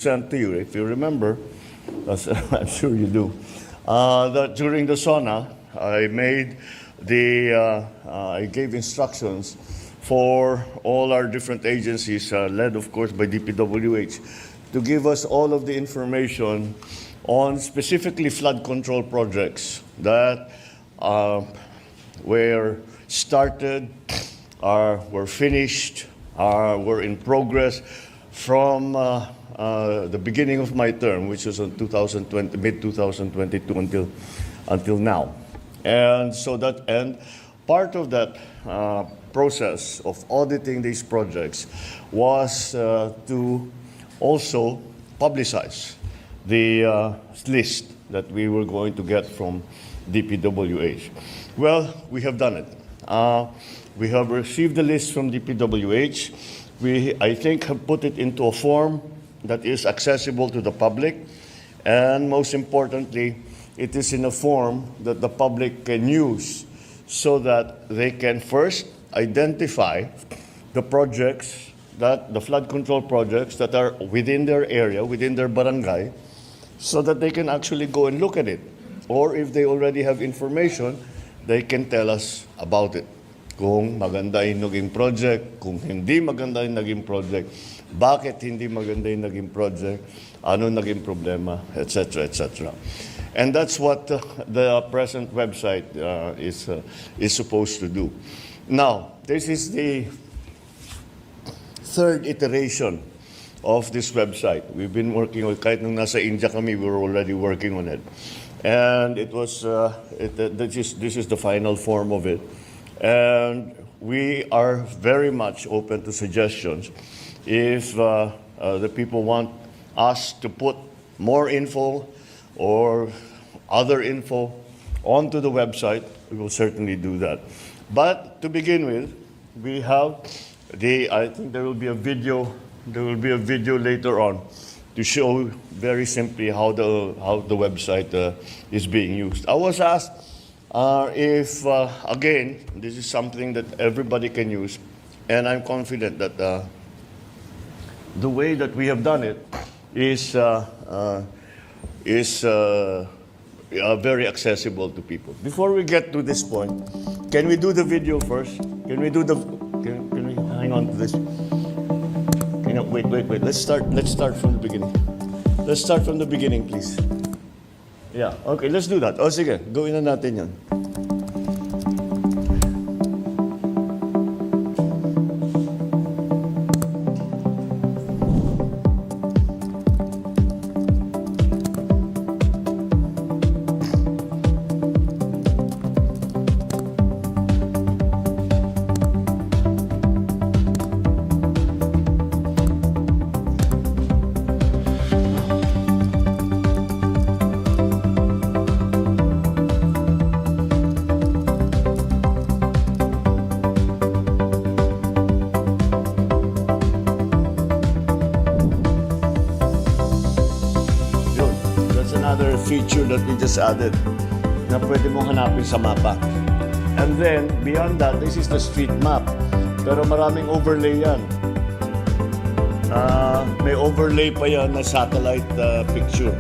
sent to you, if you remember, as I'm sure you do, that during the SONA, I gave instructions for all our different agencies, led of course by DPWH, to give us all of the information on specifically flood control projects that were started, were finished, were in progress from the beginning of my term, which was in mid-2022 until now. And so part of that process of auditing these projects was to also publicize the list that we were going to get from DPWH. Well, we have done it. We have received the list from DPWH. I think, have put it into a form that is accessible to the public, and most importantly, it is in a form that the public can use so that they can first identify the projects, the flood control projects that are within their area, within their barangay, so that they can actually go and look at it. Or if they already have information, they can tell us about it. Kung maganda yung naging project, kung hindi maganda yung naging project, bakit hindi maganda yung naging project, ano naging problema, etc., etc. And that's what the present website is supposed to do. Now, this is the third iteration of this website. We've been working on it. Kahit nung nasa India kami, we were already working on it. And it was, this is the final form of it. And we are very much open to suggestions. If the people want us to put more info or other info onto the website, we will certainly do that. But to begin with, we have I think there will be a video later on to show very simply how the website is being used. I was asked if, again, this is something that everybody can use, and I'm confident that the way that we have done it is very accessible to people. Before we get to this point, can we do the video first? Can we hang on to this? Wait. Let's start from the beginning. Let's start from the beginning, please. Yeah, okay, let's do that. O sige, gawin na natin yan. Feature that we just added na pwede mong hanapin sa mapa. And then, beyond that, this is the street map. Pero maraming overlay yan. May overlay pa yan na satellite picture.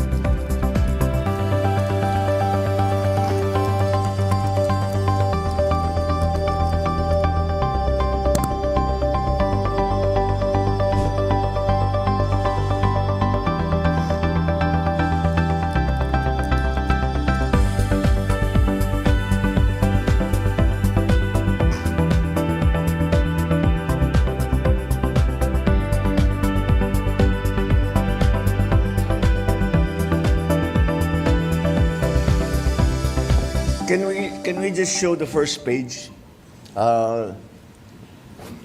Can we just show the first page?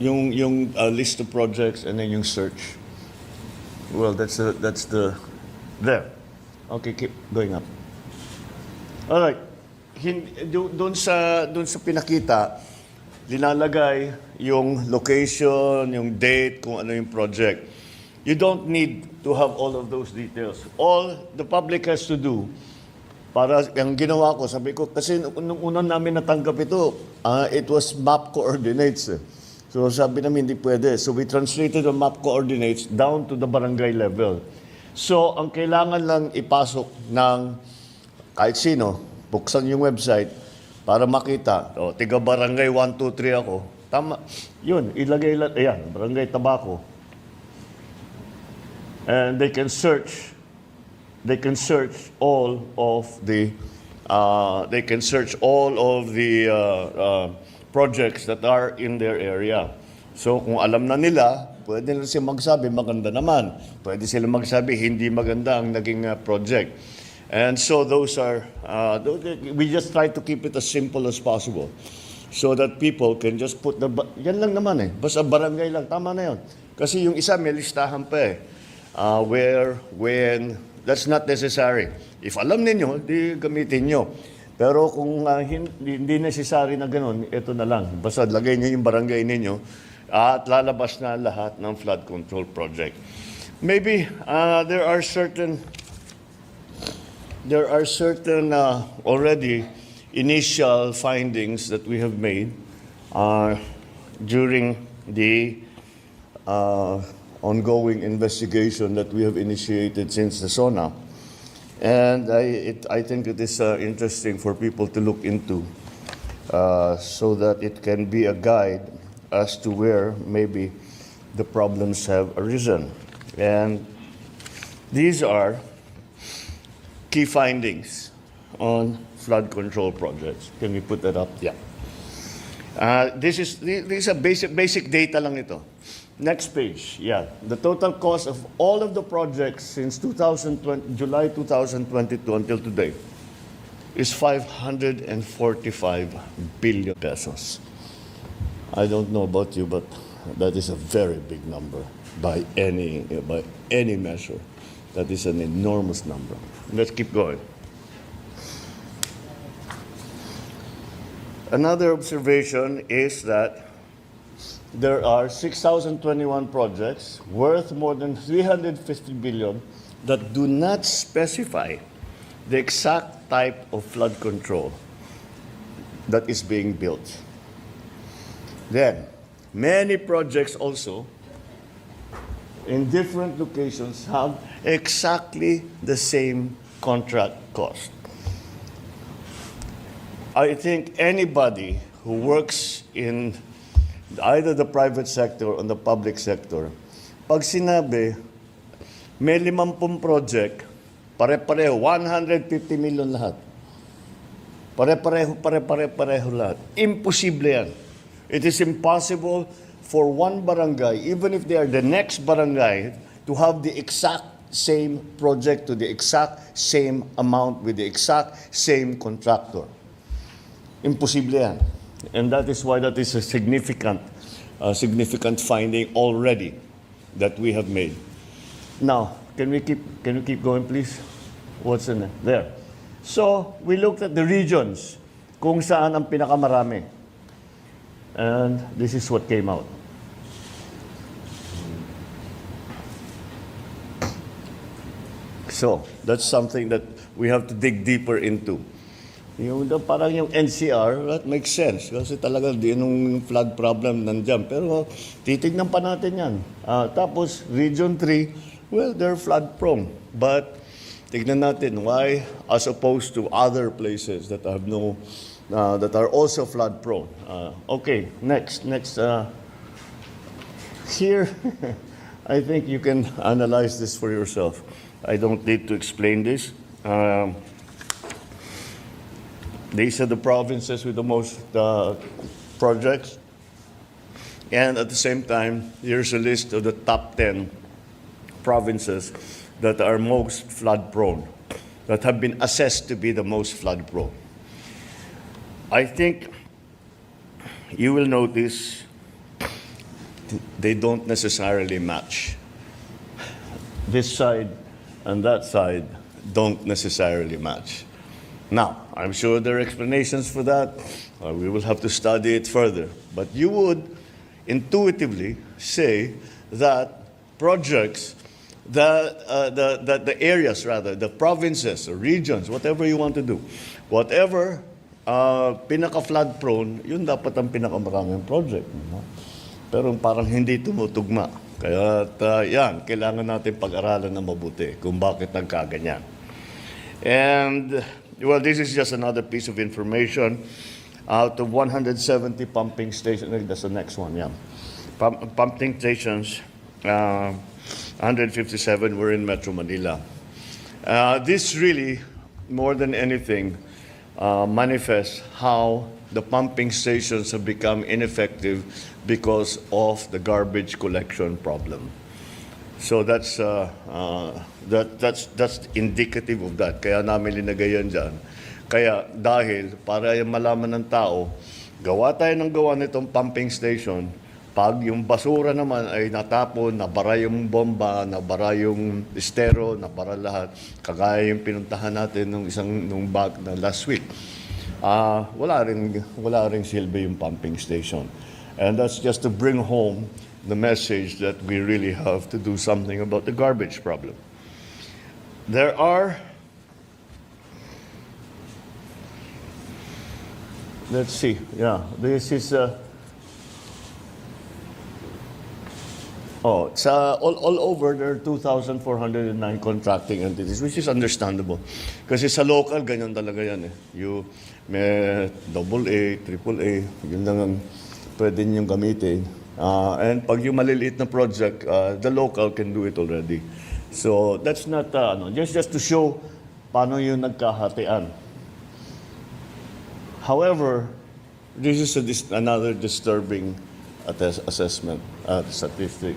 Yung list of projects and then yung search. Well, that's the there. Okay, keep going up. All right. Doon sa pinakita, linalagay yung location, yung date, kung ano yung project. You don't need to have all of those details. All the public has to do, para ang ginawa ko, sabi ko, kasi nung unang namin natanggap ito, it was map coordinates. So sabi namin, hindi pwede. So we translated the map coordinates down to the barangay level. So, ang kailangan lang ipasok ng kahit sino, buksan yung website para makita, tiga barangay 1, 2, 3 ako. Tama. Yun, ilagay lang, ayan, barangay Tabaco. And they can search all of the projects that are in their area. So kung alam na nila, pwede na sila magsabi maganda naman. Pwede sila magsabi hindi maganda ang naging project. And so those are we just try to keep it as simple as possible so that people can just put yan lang naman basta barangay lang, tama na yun. Kasi yung isa may listahan pa where, when, that's not necessary. If alam ninyo, di gamitin nyo. Pero kung hindi necessary na ganun, ito na lang. Basta lagay nyo yung barangay ninyo at lalabas na lahat ng flood control project. Maybe there are certain already initial findings that we have made during the ongoing investigation that we have initiated since the SONA. And I think it is interesting for people to look into so that it can be a guide as to where maybe the problems have arisen. And these are key findings on flood control projects. Can we put that up? Yeah. These are basic data lang ito. Next page, yeah. The total cost of all of the projects since July 2022 until today is 545 billion pesos. I don't know about you, but that is a very big number by any measure. That is an enormous number. Let's keep going. Another observation is that there are 6,021 projects worth more than 350 billion that do not specify the exact type of flood control that is being built. Then, many projects also in different locations have exactly the same contract cost. I think anybody who works in either the private sector or the public sector, pag sinabi, may 50 project, pare-pareho, 150 million lahat. Pare-pareho lahat. Imposible yan. It is impossible for one barangay, even if they are the next barangay, to have the exact same project to the exact same amount with the exact same contractor. Imposible yan. And that is why that is a significant finding already that we have made. Now, can you keep going, please? What's in there? So, we looked at the regions kung saan ang pinakamarami. And this is what came out. So, that's something that we have to dig deeper into. Parang yung NCR, that makes sense. Kasi talaga yung flood problem nandyan. Pero titignan pa natin yan. Tapos, Region 3, well, they're flood prone. But tignan natin why, as opposed to other places that have that are also flood prone. Okay, next. Here, I think you can analyze this for yourself. I don't need to explain this. These are the provinces with the most projects. And at the same time, here's a list of the top 10 provinces that are most flood prone, that have been assessed to be the most flood prone. I think you will notice they don't necessarily match. This side and that side don't necessarily match. Now, I'm sure there are explanations for that. We will have to study it further. But you would intuitively say that projects, the areas rather, the provinces, or regions, whatever you want to do, whatever pinaka-flood prone, yun dapat ang pinakamaraming project. Pero parang hindi tumutugma. Kaya yan, kailangan natin pag-aralan na mabuti kung bakit nagkaganyan. And, well, this is just another piece of information. Out of 170 pumping stations, that's the next one, yeah. Pumping stations, 157 were in Metro Manila. This really, more than anything, manifests how the pumping stations have become ineffective because of the garbage collection problem. So that's indicative of that. Kaya namin linagay yan dyan. Kaya dahil para malaman ng tao, gawa tayo ng gawa nitong pumping station. Pag yung basura naman ay natapon, nabara yung bomba, nabara yung estero, nabara lahat, kagaya yung pinuntahan natin nung bag na last week. Wala ring silbi yung pumping station. And that's just to bring home the message that we really have to do something about the garbage problem. There are, let's see, yeah, this is all over, there are 2,409 contracting entities, which is understandable. Kasi sa local, ganyan talaga yan. May AA, AAA, yun lang ang pwede niyong gamitin. And pag yung maliliit na project, the local can do it already. So that's not, just to show paano yung nagkahatian. However, this is another disturbing assessment statistic.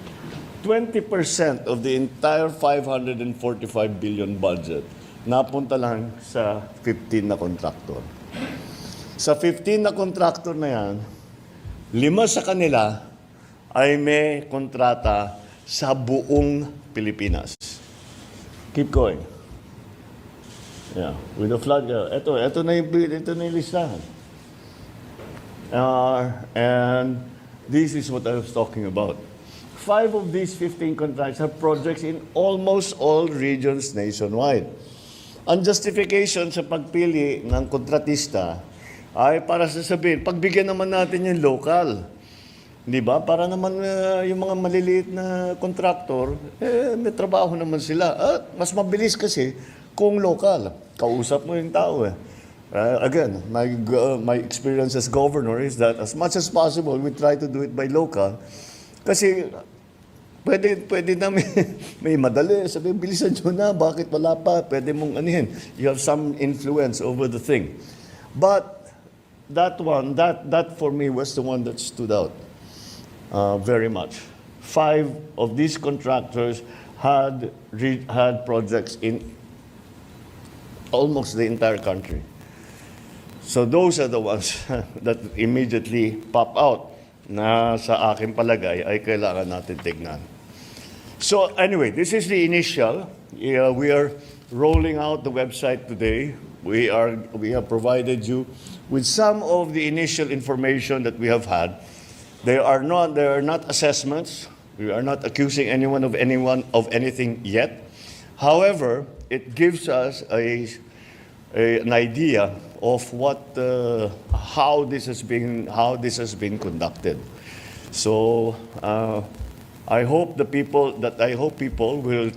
20% of the entire 545 billion budget napunta lang sa 15 na kontraktor. Sa 15 na kontraktor na yan, 5 sa kanila ay may kontrata sa buong Pilipinas. Keep going. Yeah, with the flood. Ito na yung listahan. And this is what I was talking about. 5 of these 15 contracts have projects in almost all regions nationwide. Ang justification sa pagpili ng kontratista ay para sasabihin, pagbigyan naman natin yung local. Di ba? Para naman yung mga maliliit na kontraktor, may trabaho naman sila. At mas mabilis kasi kung local. Kausap mo yung tao Again, my experience as governor is that as much as possible, we try to do it by local. Kasi pwede namin, may madali, sabi, bilisan nyo na, bakit wala pa, pwede mong anihin. You have some influence over the thing. But that for me was the one that stood out very much. 5 of these contractors had projects in almost the entire country. So those are the ones that immediately pop out na sa aking palagay ay kailangan natin tignan. So anyway, this is the initial. We are rolling out the website today. We have provided you with some of the initial information that we have had. They are not assessments. We are not accusing anyone of anything yet. However, it gives us an idea of how this has been conducted. So I hope people will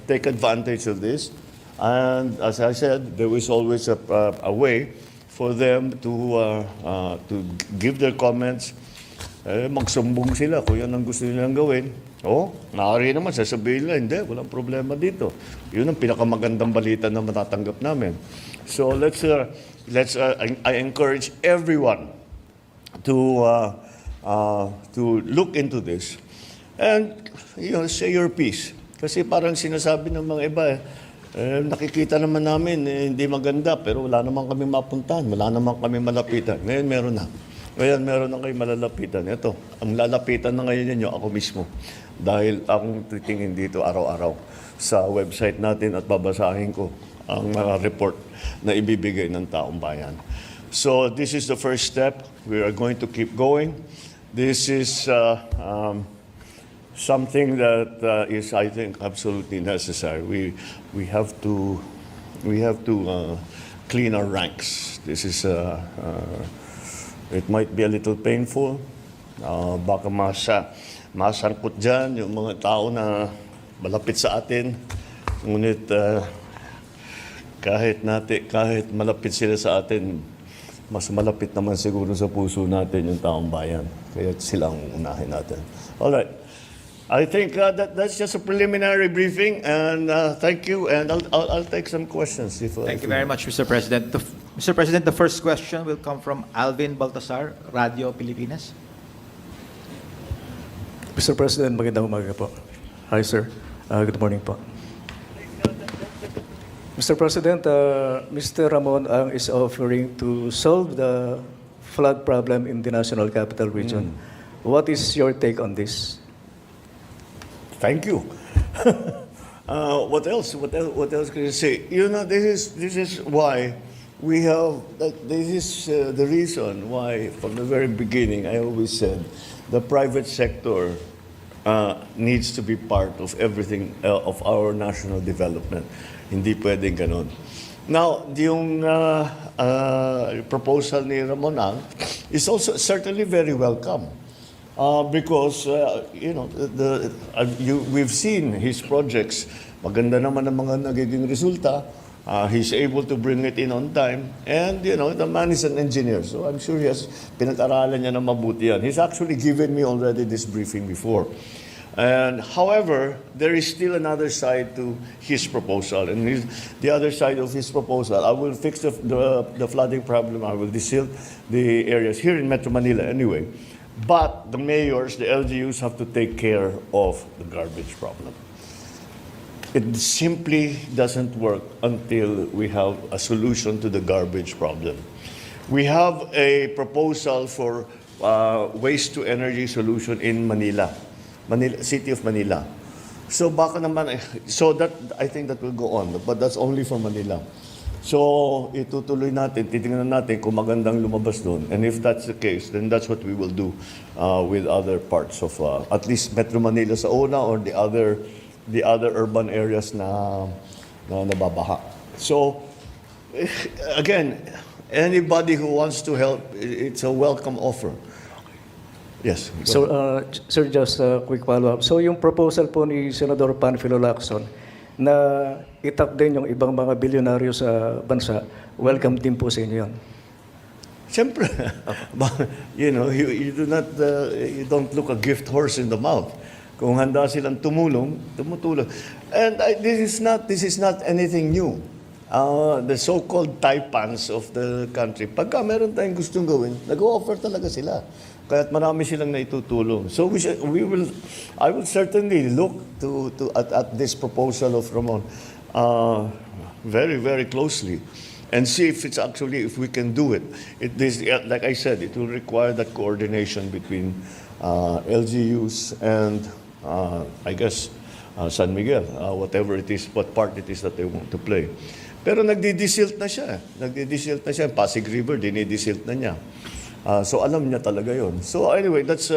take advantage of this, and as I said, there is always a way for them to give their comments. Magsumbong sila kung yan ang gusto nilang gawin. Maaari naman, sasabihin nila, hindi, walang problema dito. Yun ang pinakamagandang balita na matatanggap namin. So I encourage everyone to look into this and say your piece. Kasi parang sinasabi ng mga iba, nakikita naman namin, hindi maganda, pero wala naman kami mapuntahan, wala naman kami malapitan. Ngayon meron na. Ngayon meron na kayo malalapitan. Ito, ang lalapitan na ngayon ninyo, ako mismo. Dahil akong titingin dito araw-araw sa website natin at babasahin ko ang mga report na ibibigay ng taong bayan. So this is the first step. We are going to keep going. This is something that is, I think, absolutely necessary. We have to clean our ranks. This is it might be a little painful. Baka masangkot dyan, yung mga tao na malapit sa atin. Ngunit kahit malapit sila sa atin, mas malapit naman siguro sa puso natin yung taong bayan. Kaya sila ang unahin natin. All right. I think that's just a preliminary briefing, and thank you, and I'll take some questions. Thank you very much, Mr. President. Mr. President, the first question will come from Alvin Baltasar, Radio Pilipinas. Mr. President, magandang umaga po. Hi, sir. Good morning po. Mr. President, Mr. Ramon Ang is offering to solve the flood problem in the National Capital Region. What is your take on this? Thank you. What else? What else can you say? You know, this is why we have. This is the reason why, from the very beginning, I always said the private sector needs to be part of everything of our national development. Hindi pwedeng ganun. Now, yung proposal ni Ramon Ang is also certainly very welcome. Because, you know, we've seen his projects. Maganda naman ang mga nagiging resulta. He's able to bring it in on time. And, you know, the man is an engineer. So I'm sure he has pinag-aralan niya na mabuti yan. He's actually given me already this briefing before. And however, there is still another side to his proposal. And the other side of his proposal, I will fix the flooding problem. I will desil the areas here in Metro Manila anyway. But the mayors, the LGUs have to take care of the garbage problem. It simply doesn't work until we have a solution to the garbage problem. We have a proposal for waste to energy solution in Manila, City of Manila. So baka naman, so that I think that will go on, but that's only for Manila. So itutuloy natin, titingnan natin kung magandang lumabas doon. And if that's the case, then that's what we will do with other parts of at least Metro Manila sa una, or the other urban areas na nababaha. So again, anybody who wants to help, it's a welcome offer. Yes. So, sir, just a quick follow-up. So, yung proposal po ni Senador Panfilo Lacson na itap din yung ibang mga bilyonaryo sa bansa, welcome din po sa inyo yun. Siyempre, you know, you you don't look a gift horse in the mouth. Kung handa silang tumulong. And this is not anything new. The so-called taipans of the country, pagka meron tayong gustong gawin, nag-o-offer talaga sila. Kaya't marami silang naitutulong. So I will certainly look at this proposal of Ramon very, very closely and see if it's actually, if we can do it. Like I said, it will require that coordination between LGUs and I guess San Miguel, whatever it is, what part it is that they want to play. Pero nagdi-desilt na siya. Pasig River, dinidesilt na niya. So alam niya talaga yon. So anyway, that's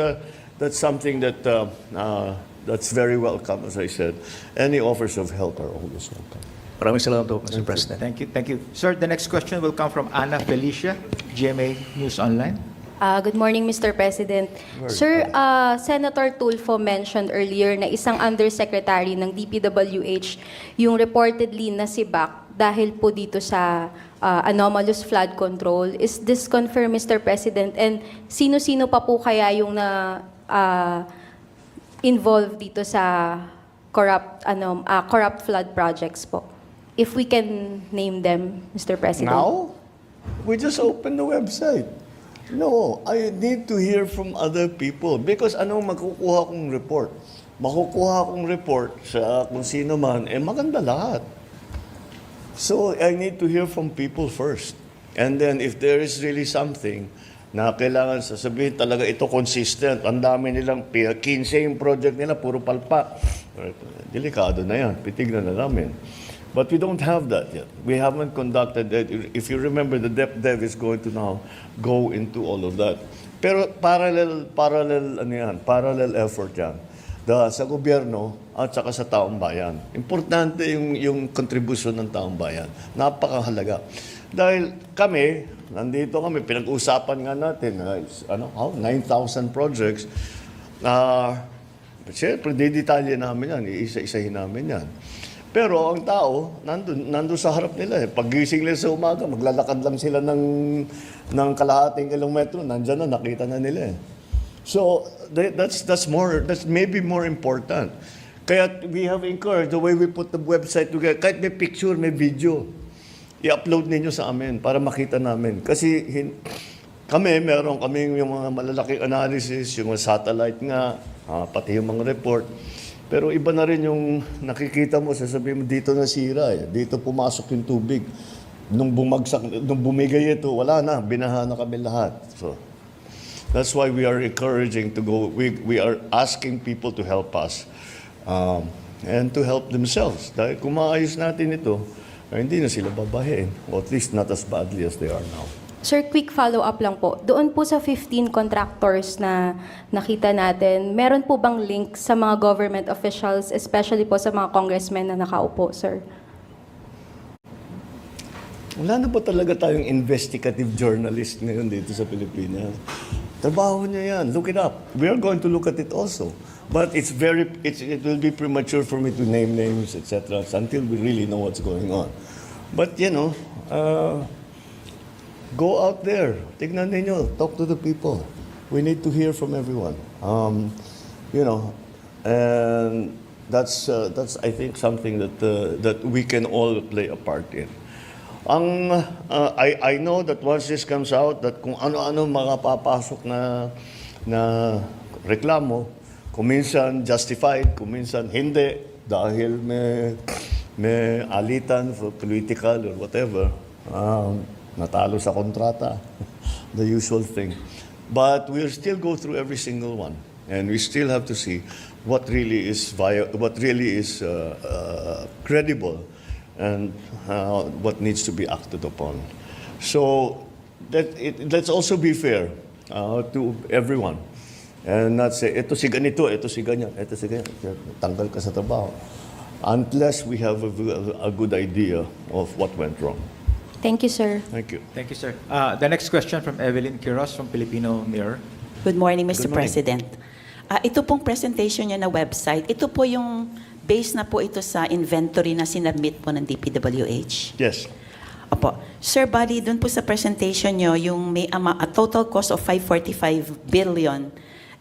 something that's very welcome, as I said. Any offers of help are always welcome. Maraming salamat po, Mr. President. Thank you. Sir, the next question will come from Ana Felicia, GMA News Online. Good morning, Mr. President. Sir, Senator Tulfo mentioned earlier na isang undersecretary ng DPWH yung reportedly nasibak dahil po dito sa anomalous flood control. Is this confirmed, Mr. President? And sino-sino pa po kaya yung involved dito sa corrupt flood projects po? If we can name them, Mr. President. Now? We just opened the website. No, I need to hear from other people because anong makukuha kong report? Makukuha kong report sa kung sino man, maganda lahat. So I need to hear from people first. And then if there is really something na kailangan sasabihin talaga ito consistent, ang dami nilang 15 yung project nila, puro palpak. Delikado na yan, pitignan na namin. But we don't have that yet. We haven't conducted that. If you remember, the DepDev is going to now go into all of that. Pero parallel effort yan. Sa gobyerno at saka sa taong bayan. Importante yung contribution ng taong bayan. Napakahalaga. Dahil nandito kami, pinag-usapan nga natin, 9,000 projects. Siyempre, didetalye namin yan, iisa-isahin namin yan. Pero ang tao, nandun sa harap nila. Paggising nila sa umaga, maglalakad lang sila ng kalahating kilometro, nandyan na, nakita na nila. So, that's maybe more important. Kaya we have encouraged the way we put the website together, kahit may picture, may video, i-upload ninyo sa amin para makita namin. Kasi meron kaming yung mga malalaking analysis, yung mga satellite nga, pati yung mga report. Pero iba na rin yung nakikita mo, sasabihin mo, dito nasira, dito pumasok yung tubig. Nung bumigay ito, wala na, binaha na kami lahat. So, that's why we are encouraging to go, we are asking people to help us and to help themselves. Dahil kung maayos natin ito, hindi na sila babahin, or at least not as badly as they are now. Sir, quick follow-up lang po. Doon po sa 15 contractors na nakita natin, meron po bang link sa mga government officials, especially po sa mga congressmen na nakaupo, sir? Wala na po talaga tayong investigative journalist ngayon dito sa Pilipinas. Trabaho niya yan. Look it up. We are going to look at it also. But it will be premature for me to name names, etc. until we really know what's going on. But, go out there. Tignan ninyo. Talk to the people. We need to hear from everyone. And that's I think something that we can all play a part in. I know that once this comes out, that kung ano-ano mga papasok na reklamo, kung minsan justified, kung minsan hindi, dahil may alitan for political or whatever, natalo sa kontrata, the usual thing. But we'll still go through every single one, and we still have to see what really is credible, and what needs to be acted upon. So let's also be fair to everyone, and not say, ito si ganito, ito si ganyan, tanggal ka sa trabaho, unless we have a good idea of what went wrong. Thank you, sir. Thank you. Thank you, sir. The next question from Evelyn Quiros from Filipino Mirror. Good morning, Mr. Good morning. President. Ito pong presentation niyo na website, ito po yung base na po ito sa inventory na sinubmit po ng DPWH? Yes. Opo. Sir, bali, dun po sa presentation niyo, yung may a total cost of 545 billion,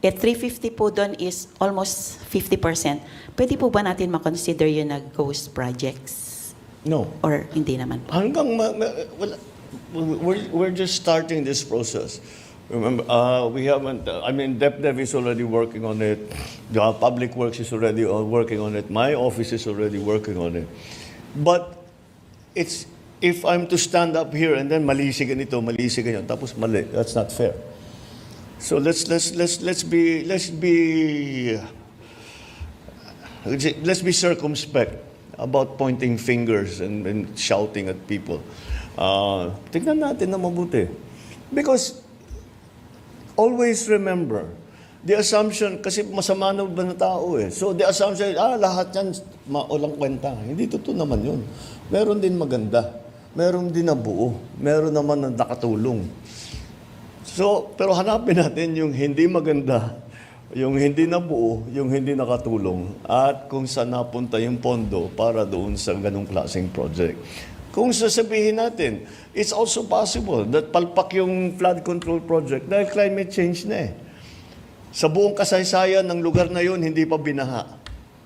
350 po doon is almost 50%. Pwede po ba natin makonsider yun na ghost projects? No. Or hindi naman po? We're just starting this process. Remember, we haven't, DepDev is already working on it. The Public Works is already working on it. My office is already working on it. But if I'm to stand up here and then mali si ganito, tapos mali, that's not fair. So let's be circumspect about pointing fingers and shouting at people. Tignan natin na mabuti. Because always remember, the assumption, kasi masama na ba na tao eh. So the assumption, lahat yan walang kwenta. Hindi totoo naman yun. Meron din maganda. Meron din na buo. Meron naman na nakatulong. So, pero hanapin natin yung hindi maganda, yung hindi nabuo, yung hindi nakatulong, at kung saan napunta yung pondo para doon sa ganong klaseng project. Kung sasabihin natin, it's also possible that palpak yung flood control project dahil climate change na eh. Sa buong kasaysayan ng lugar na yun, hindi pa binaha.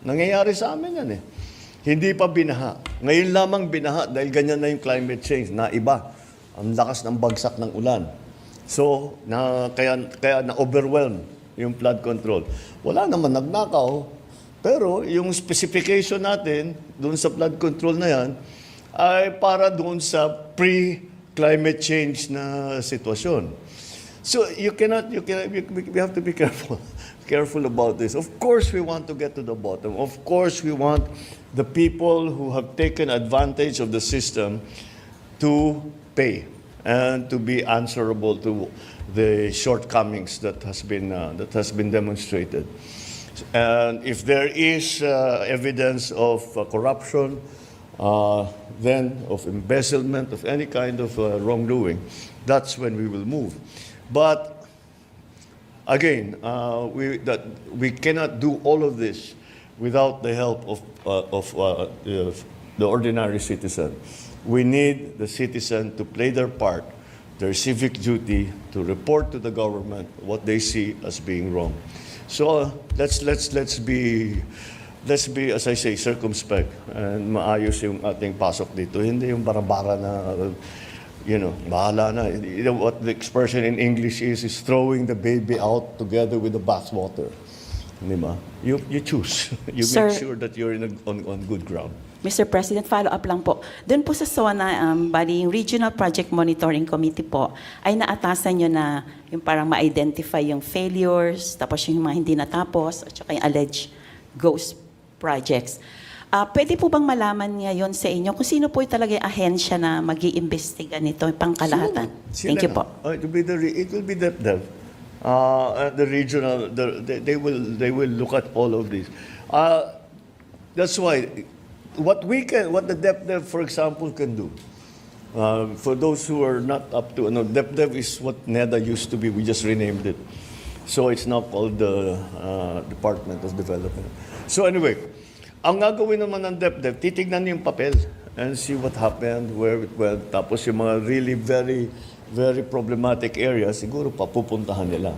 Nangyayari sa amin yan eh. Hindi pa binaha. Ngayon lamang binaha dahil ganyan na yung climate change, na iba. Ang lakas ng bagsak ng ulan. So, kaya na-overwhelm yung flood control. Wala naman nagnakaw, pero yung specification natin doon sa flood control na yan ay para doon sa pre-climate change na sitwasyon. So we have to be careful about this. Of course, we want to get to the bottom. Of course, we want the people who have taken advantage of the system to pay and to be answerable to the shortcomings that has been demonstrated. And if there is evidence of corruption, then of embezzlement, of any kind of wrongdoing, that's when we will move. But again, we cannot do all of this without the help of the ordinary citizen. We need the citizen to play their part, their civic duty, to report to the government what they see as being wrong. So let's be, as I say, circumspect and maayos yung ating pasok dito. Hindi yung bara-bara na, bahala na. You know what the expression in English is throwing the baby out together with the bathwater. Di ba? You choose. You Sir, make sure that you're on good ground. Mr. President, follow-up lang po. Doon po sa SONA, bali, yung Regional Project Monitoring Committee po, ay naatasan nyo na yung parang ma-identify yung failures, tapos yung mga hindi natapos, at saka yung alleged ghost projects. Pwede po bang malaman ngayon sa inyo kung sino po yung talaga yung ahensya na mag-iimbestiga nito, yung pangkalahatan? Thank you po. It will be DepDev. The regional, they will look at all of this. That's why what the DepDev, for example, can do. For those who are not up to, DepDev is what NEDA used to be. We just renamed it, so it's now called the Department of Development. So anyway, ang gagawin naman ng DepDev, titignan yung papel and see what happened, where it went. Tapos yung mga really very, very problematic areas, siguro papupuntahan nila.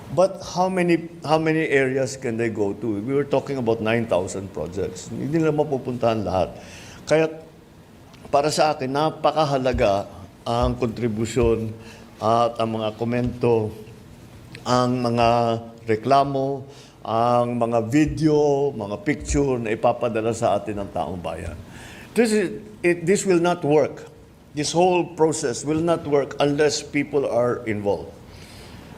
But how many areas can they go to? We were talking about 9,000 projects. Hindi nila mapupuntahan lahat. Kaya para sa akin, napakahalaga ang kontribusyon at ang mga komento, ang mga reklamo, ang mga video, mga picture na ipapadala sa atin ng taong bayan. This will not work. This whole process will not work unless people are involved.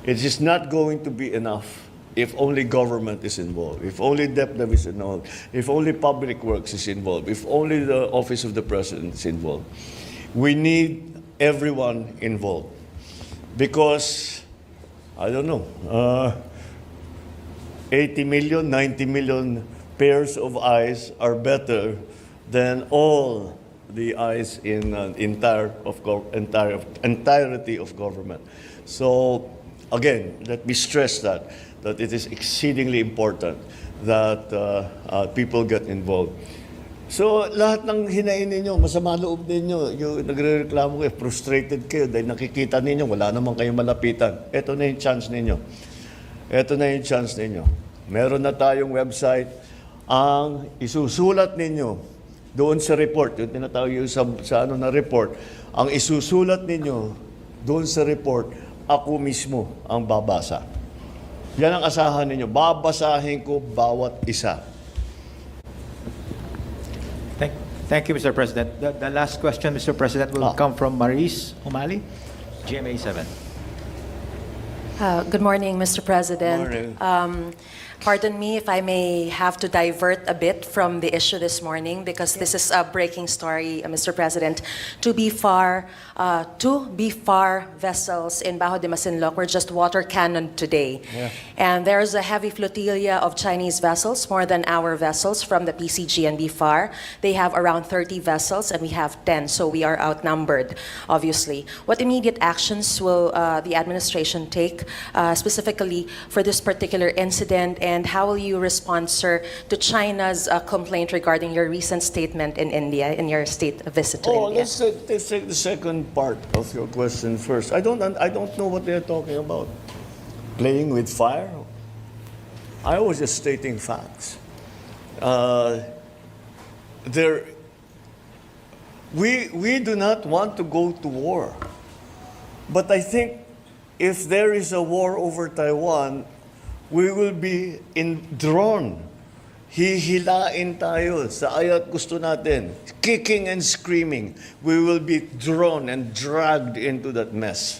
It is not going to be enough if only government is involved, if only DepDev is involved, if only Public Works is involved, if only the Office of the President is involved. We need everyone involved because, I don't know, 80 million, 90 million pairs of eyes are better than all the eyes in entirety of government. So, again, let me stress that it is exceedingly important that people get involved. So, lahat ng hinain ninyo, masama loob ninyo, yung nagre-reklamo kayo, frustrated kayo dahil nakikita ninyo, wala naman kayong malapitan. Ito na yung chance ninyo. Ito na yung chance ninyo. Meron na tayong website. Ang isusulat ninyo doon sa report, yung tinatawag yung sa na report, ang isusulat ninyo doon sa report, ako mismo ang babasa. Yan ang asahan ninyo. Babasahin ko bawat isa. Thank you, Mr. President. The last question, Mr. President, will come from Maris Umali, GMA 7. Good morning, Mr. President. Good morning. Pardon me if I may have to divert a bit from the issue this morning because this is a breaking story, Mr. President. Two BFAR vessels in Bajo de Masinloc were just water cannoned today. Yeah. And there's a heavy flotilla of Chinese vessels, more than our vessels from the PCG and BFAR. They have around 30 vessels and we have 10, so we are outnumbered, obviously. What immediate actions will the administration take specifically for this particular incident, and how will you respond, sir, to China's complaint regarding your recent statement in India, in your state visit to India? Let's take the second part of your question first. I don't know what they're talking about. Playing with fire? I was just stating facts. We do not want to go to war. But I think if there is a war over Taiwan, we will be drawn. Hihilain tayo sa aya't gusto natin. Kicking and screaming. We will be drawn and dragged into that mess.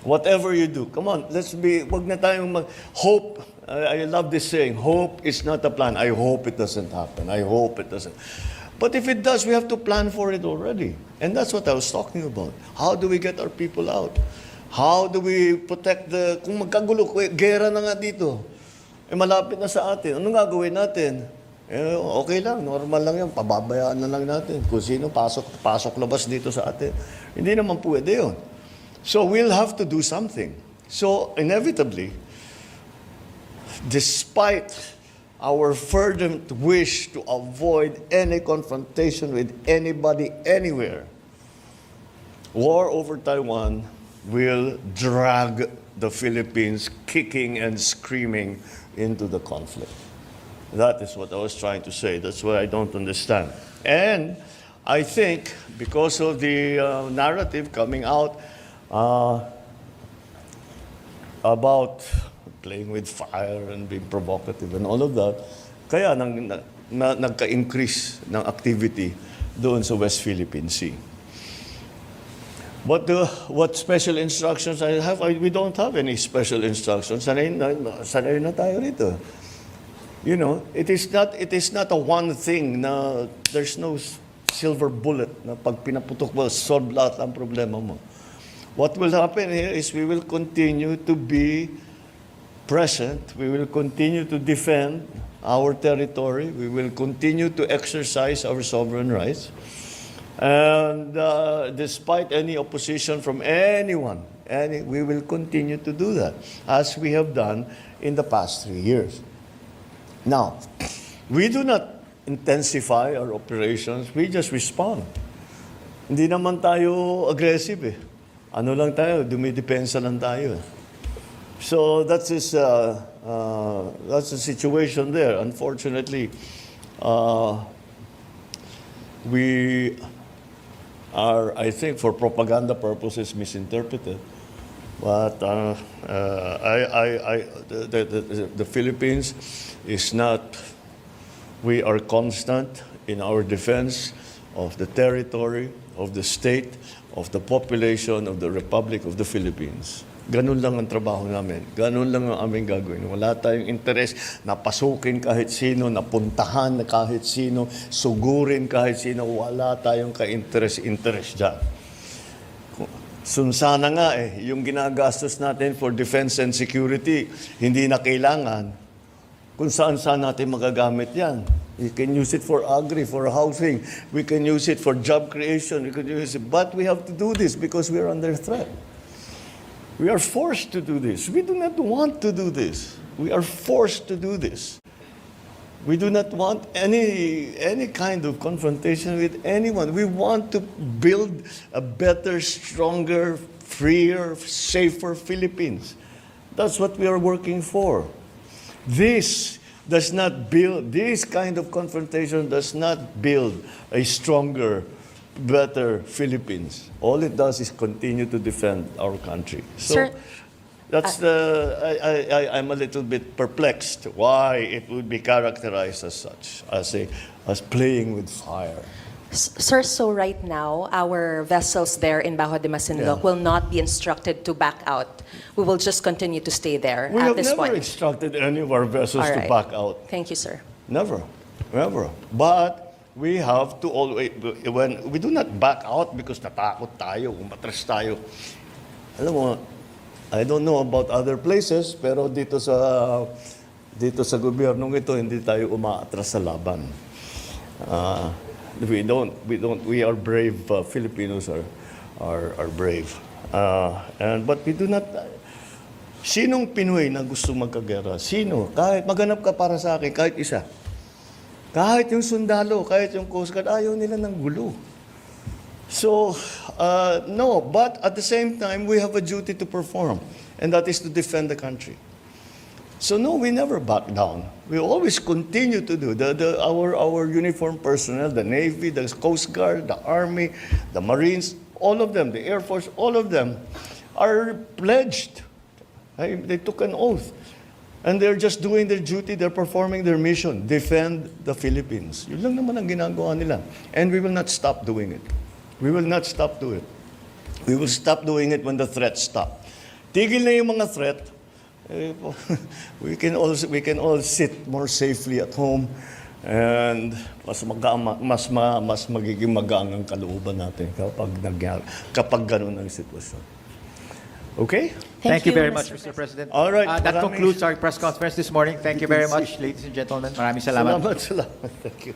Whatever you do, come on, wag na tayong hope. I love this saying, hope is not a plan. I hope it doesn't happen. I hope it doesn't. But if it does, we have to plan for it already. And that's what I was talking about. How do we get our people out? How do we protect kung magkagulo, gera na nga dito, malapit na sa atin, anong gagawin natin? Okay lang, normal lang yan, pababayaan na lang natin. Kung sino pasok labas dito sa atin. Hindi naman pwede yun. So we'll have to do something. So inevitably, despite our fervent wish to avoid any confrontation with anybody anywhere, war over Taiwan will drag the Philippines kicking and screaming into the conflict. That is what I was trying to say. That's what I don't understand. And I think because of the narrative coming out about playing with fire and being provocative and all of that, kaya nagka-increase ng activity doon sa West Philippine Sea. But what special instructions I have? We don't have any special instructions. Sanay na tayo rito. You know, it is not a one thing na there's no silver bullet na pag pinaputok mo, solve lahat ang problema mo. What will happen here is we will continue to be present. We will continue to defend our territory. We will continue to exercise our sovereign rights. And despite any opposition from anyone, we will continue to do that, as we have done in the past 3 years. Now, we do not intensify our operations, we just respond. Hindi naman tayo aggressive eh. Ano lang tayo, dumidepensa lang tayo. So that's the situation there. Unfortunately, we are, I think, for propaganda purposes, misinterpreted. But the Philippines is not. We are constant in our defense of the territory, of the state, of the population of the Republic of the Philippines. Ganun lang ang trabaho namin. Ganun lang ang aming gagawin. Wala tayong interes na pasukin kahit sino, na puntahan na kahit sino, sugurin kahit sino. Wala tayong ka-interes dyan. Sunsana nga yung ginagastos natin for defense and security, hindi na kailangan. Kung saan-saan natin magagamit yan. We can use it for agri, for housing. We can use it for job creation. We can use it. But we have to do this because we are under threat. We are forced to do this. We do not want to do this. We are forced to do this. We do not want any kind of confrontation with anyone. We want to build a better, stronger, freer, safer Philippines. That's what we are working for. This kind of confrontation does not build a stronger, better Philippines. All it does is continue to defend our country. So Sir, that's I'm a little bit perplexed why it would be characterized as such, as playing with fire. Sir, so right now, our vessels there in Bajo de Masinloc will not be instructed to back out. We will just continue to stay there We at have this never point. instructed any of our vessels All to right. back out. Thank you, sir. Never. But we have to always, when we do not back out because natakot tayo, umatras tayo. Alam mo, I don't know about other places, pero dito sa gobyernong ito, hindi tayo umaatras sa laban. We are brave. Filipinos are brave. But we do not. Sinong Pinoy na gusto magkagera? Sino? Kahit maganap ka para sa akin, kahit isa. Kahit yung sundalo, kahit yung Coast Guard, ayaw nila ng gulo. So, no. But at the same time, we have a duty to perform, and that is to defend the country. So no, we never back down. We always continue to do. Our uniformed personnel, the Navy, the Coast Guard, the Army, the Marines, all of them, the Air Force, all of them are pledged. They took an oath. And they're just doing their duty, they're performing their mission, defend the Philippines. Yun lang naman ang ginagawa nila. And we will not stop doing it. We will not stop doing it. We will stop doing it when the threats stop. Tigil na yung mga threat. We can all sit more safely at home, and mas magiging magaan ang kalooban natin kapag ganun ang sitwasyon. Okay? Thank you very Mr. much, Mr. President. All right, That maraming- concludes our press conference this morning. Thank you very much, ladies and gentlemen. Maraming salamat. Salamat. Thank you.